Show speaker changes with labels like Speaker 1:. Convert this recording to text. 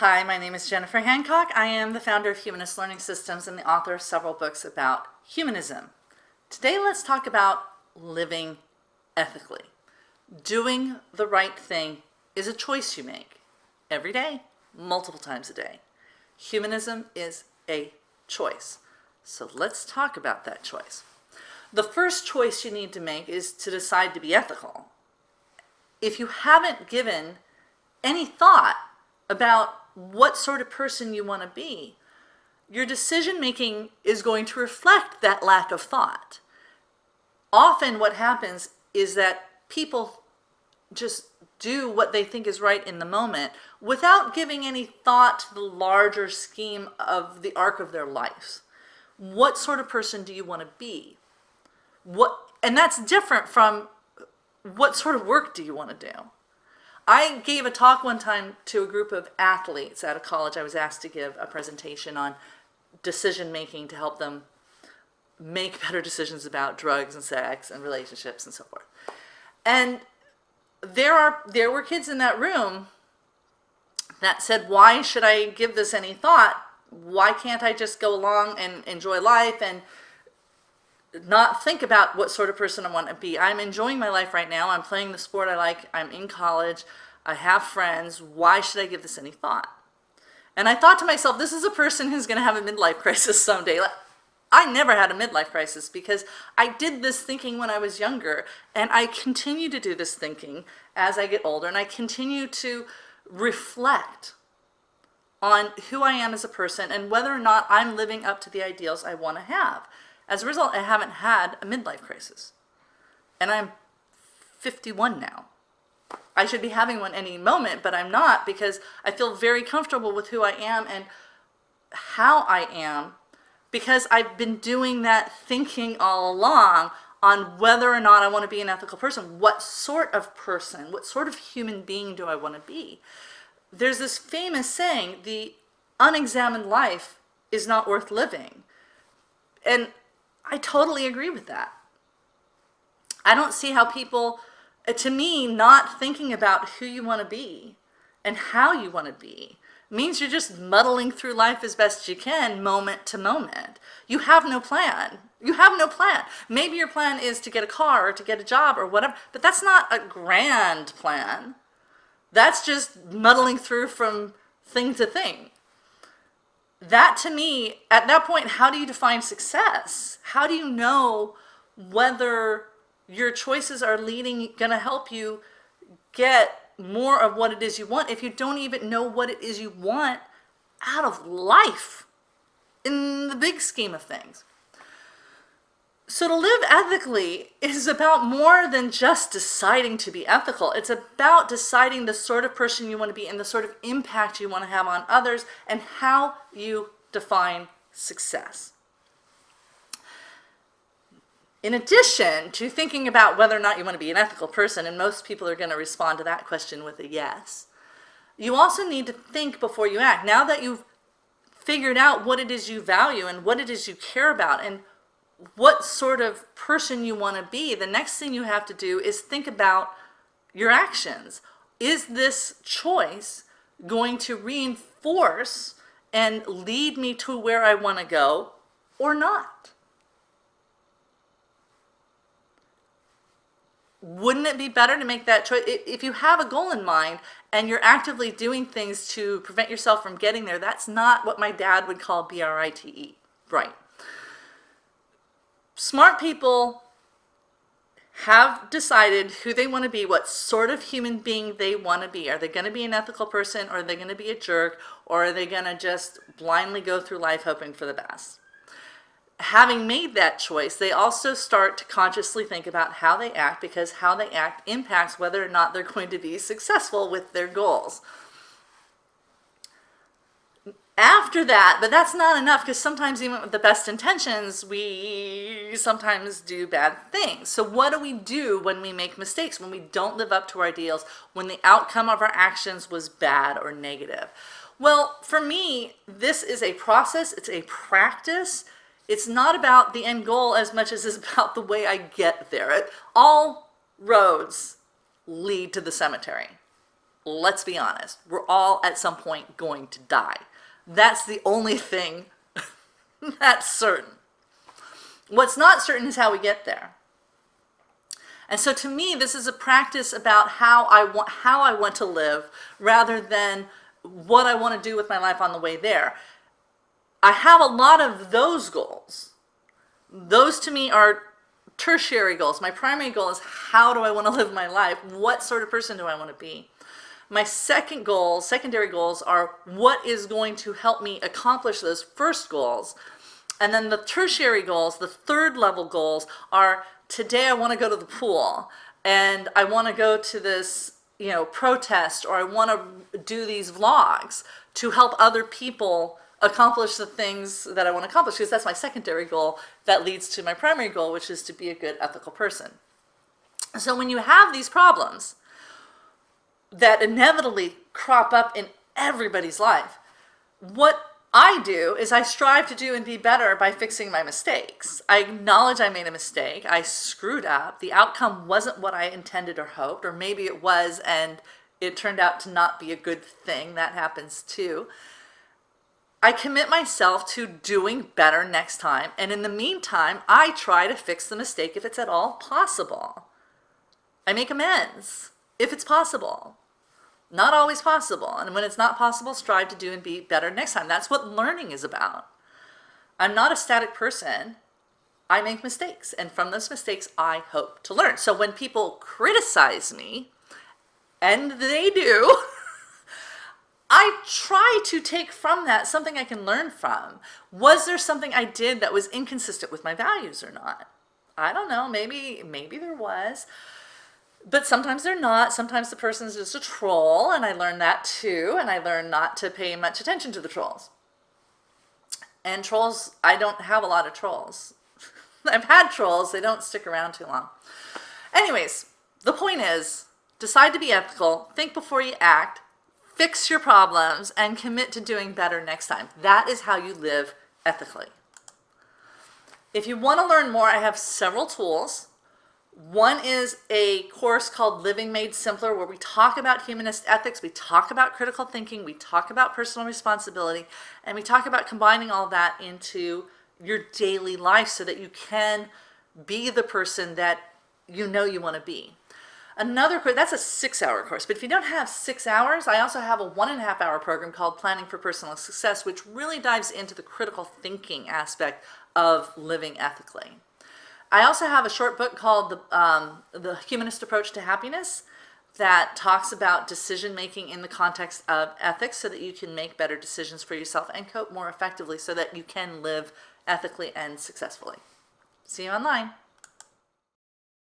Speaker 1: Hi, my name is Jennifer Hancock. I am the founder of Humanist Learning Systems and the author of several books about humanism. Today, let's talk about living ethically. Doing the right thing is a choice you make every day, multiple times a day. Humanism is a choice. So let's talk about that choice. The first choice you need to make is to decide to be ethical. If you haven't given any thought about what sort of person you want to be, your decision making is going to reflect that lack of thought. Often what happens is that people just do what they think is right in the moment without giving any thought to the larger scheme of the arc of their lives. What sort of person do you want to be? And that's different from what sort of work do you want to do? I gave a talk one time to a group of athletes at a college. I was asked to give a presentation on decision making to help them make better decisions about drugs and sex and relationships and so forth. And there were kids in that room that said, why should I give this any thought? Why can't I just go along and enjoy life and not think about what sort of person I want to be? I'm enjoying my life right now. I'm playing the sport I like. I'm in college. I have friends. Why should I give this any thought? And I thought to myself, this is a person who's going to have a midlife crisis someday. I never had a midlife crisis because I did this thinking when I was younger, and I continue to do this thinking as I get older, and I continue to reflect on who I am as a person and whether or not I'm living up to the ideals I want to have. As a result, I haven't had a midlife crisis. And I'm 51 now. I should be having one any moment, but I'm not, because I feel very comfortable with who I am and how I am, because I've been doing that thinking all along on whether or not I want to be an ethical person. What sort of person, what sort of human being do I want to be? There's this famous saying, the unexamined life is not worth living. And I totally agree with that. I don't see how people, to me, not thinking about who you want to be and how you want to be means you're just muddling through life as best you can, moment to moment. You have no plan. You have no plan. Maybe your plan is to get a car or to get a job or whatever, but that's not a grand plan. That's just muddling through from thing to thing. That, to me, at that point, how do you define success? How do you know whether your choices are going to help you get more of what it is you want if you don't even know what it is you want out of life in the big scheme of things? So to live ethically is about more than just deciding to be ethical. It's about deciding the sort of person you want to be and the sort of impact you want to have on others and how you define success. In addition to thinking about whether or not you want to be an ethical person, and most people are going to respond to that question with a yes, you also need to think before you act. Now that you've figured out what it is you value and what it is you care about and what sort of person you want to be, the next thing you have to do is think about your actions. Is this choice going to reinforce and lead me to where I want to go or not? Wouldn't it be better to make that choice? If you have a goal in mind and you're actively doing things to prevent yourself from getting there, that's not what my dad would call B-R-I-T-E, right? Smart people have decided who they want to be, what sort of human being they want to be. Are they going to be an ethical person, or are they going to be a jerk, or are they going to just blindly go through life hoping for the best? Having made that choice, they also start to consciously think about how they act, because how they act impacts whether or not they're going to be successful with their goals. After that, but that's not enough, because sometimes even with the best intentions, we sometimes do bad things. So what do we do when we make mistakes, when we don't live up to our ideals, when the outcome of our actions was bad or negative? Well, for me, this is a process, it's a practice. It's not about the end goal as much as it's about the way I get there. All roads lead to the cemetery. let's be honest, we're all at some point going to die. That's the only thing that's certain. What's not certain is how we get there. And so to me, this is a practice about how I want to live rather than what I want to do with my life on the way there. I have a lot of those goals. Those to me are tertiary goals. My primary goal is how do I want to live my life? What sort of person do I want to be? My secondary goals are what is going to help me accomplish those first goals. And then the tertiary goals, the third level goals are today I want to go to the pool and I want to go to this, protest, or I want to do these vlogs to help other people accomplish the things that I want to accomplish, because that's my secondary goal that leads to my primary goal, which is to be a good ethical person. So when you have these problems that inevitably crop up in everybody's life, what I do is I strive to do and be better by fixing my mistakes. I acknowledge I made a mistake. I screwed up. The outcome wasn't what I intended or hoped, or maybe it was and it turned out to not be a good thing. That happens too. I commit myself to doing better next time, and in the meantime, I try to fix the mistake if it's at all possible. I make amends if it's possible. Not always possible, and when it's not possible, strive to do and be better next time. That's what learning is about. I'm not a static person. I make mistakes, and from those mistakes, I hope to learn. So when people criticize me, and they do, I try to take from that something I can learn from. Was there something I did that was inconsistent with my values or not? I don't know, maybe there was. But sometimes they're not. Sometimes the person's just a troll, and I learned that too, and I learned not to pay much attention to the trolls. And trolls, I don't have a lot of trolls. I've had trolls, they don't stick around too long. Anyways, the point is, decide to be ethical, think before you act, fix your problems, and commit to doing better next time. That is how you live ethically. If you want to learn more, I have several tools. One is a course called Living Made Simpler, where we talk about humanist ethics, we talk about critical thinking, we talk about personal responsibility, and we talk about combining all that into your daily life so that you can be the person that you know you want to be. Another course, that's a 6-hour course, but if you don't have 6 hours, I also have a 1.5-hour program called Planning for Personal Success, which really dives into the critical thinking aspect of living ethically. I also have a short book called The Humanist Approach to Happiness that talks about decision making in the context of ethics so that you can make better decisions for yourself and cope more effectively so that you can live ethically and successfully. See you online.